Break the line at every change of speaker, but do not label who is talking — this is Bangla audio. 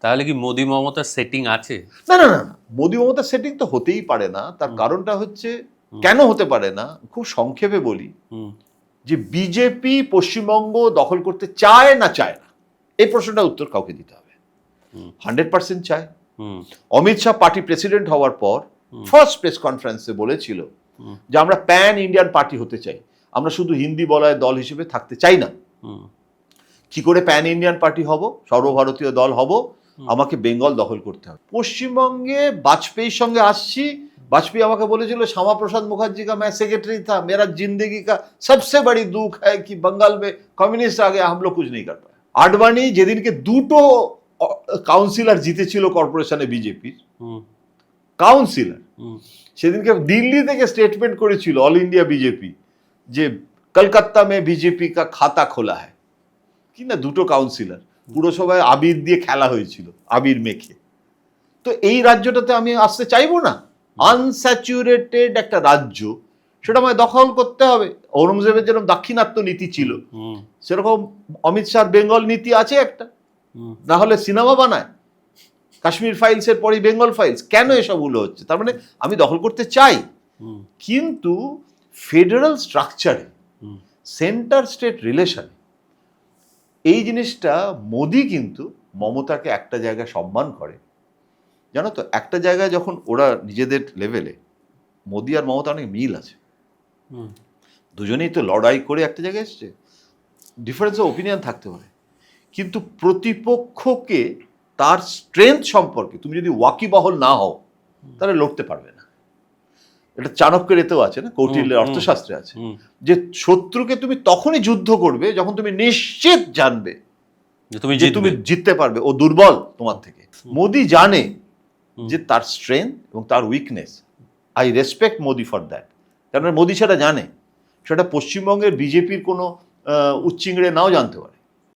তাহলে কি মোদি মমতার সেটিং আছে?
না না না, মোদি মমতার সেটিং তো হতেই পারে না। তার কারণটা হচ্ছে, কেন হতে পারে না, খুব সংক্ষেপে বলি, যে বিজেপি পশ্চিমবঙ্গ দখল করতে চায় না চায় না, এই প্রশ্নটার উত্তর কাউকে দিতে হবে। 100% চায়। অমিত শাহ পার্টি প্রেসিডেন্ট হওয়ার পর ফার্স্ট প্রেস কনফারেন্সে বলেছিল যে আমরা প্যান ইন্ডিয়ান পার্টি হতে চাই, আমরা শুধু হিন্দি বলয় দল হিসেবে থাকতে চাই না। কি করে প্যান ইন্ডিয়ান পার্টি হব, সর্বভারতীয় দল হব, আমাকে বেঙ্গল দখল করতে হবে। পশ্চিমবঙ্গে বাজপেয়ীর সঙ্গে আসছি, वाजपेयी আমাকে বলেছিল श्यामा प्रसाद मुखर्जी का मैं सेक्रेटरी था, मेरा जिंदगी का सबसे बड़ी दुख है कि बंगाल में कम्युनिस्ट आ गया, हम लोग कुछ नहीं कर पाए। আডবাণী যেদিনকে দুটো কাউন্সিলর জিতেছিল কর্পোরেশনে বিজেপির কাউন্সিলর, সেদিনকে দিল্লি থেকে স্টেটমেন্ট করেছিল অল ইন্ডিয়া বিজেপি যে কলকাতা মে বিজেপি কা খাতা খোলা है। কি না, দুটো কাউন্সিলর পুরসভায় আবির দিয়ে খেলা হয়েছিল, আবির মেখে। তো এই রাজ্যটাতে আমি আসতে চাইবো না। আনস্যাচুরেটেড একটা রাজ্য, সেটা আমায় দখল করতে হবে। ঔরঙ্গজেবের যেরকম দাক্ষিণাত্য নীতি ছিল, সেরকম অমিত শাহর বেঙ্গল নীতি আছে একটা, না হলে সিনেমা বানায়। কাশ্মীর ফাইলসের পরই বেঙ্গল ফাইলস, কেন এসবগুলো হচ্ছে? তার মানে আমি দখল করতে চাই, কিন্তু ফেডারেল স্ট্রাকচারে, সেন্টার স্টেট রিলেশন, এই জিনিসটা মোদি কিন্তু মমতাকে একটা জায়গায় সম্মান করে, জানো তো। একটা জায়গায় যখন ওরা নিজেদের লেভেলে, মোদি আর মমতা অনেক মিল আছে, দুজনেই তো লড়াই করে একটা জায়গায় এসছে। ডিফারেন্স অফ ওপিনিয়ন থাকতে পারে, কিন্তু প্রতিপক্ষকে তার স্ট্রেংথ সম্পর্কে তুমি যদি ওয়াকিবহল না হও, তাহলে লড়তে পারবে না। এটা চাণক্যের এতেও আছে না, কৌটিল্যের অর্থশাস্ত্রে আছে, যে শত্রুকে তুমি তখনই যুদ্ধ করবে যখন তুমি নিশ্চিত জানবে যে তুমি জিততে পারবে, ও দুর্বল তোমার থেকে। মোদি জানে যে তার স্ট্রেংথ এবং তার weakness. I respect Modi for that, কারণ মোদি সেটা জানে। সেটা পশ্চিমবঙ্গের বিজেপির কোনো উচ্চিংড়ে নাও জানতে পারে।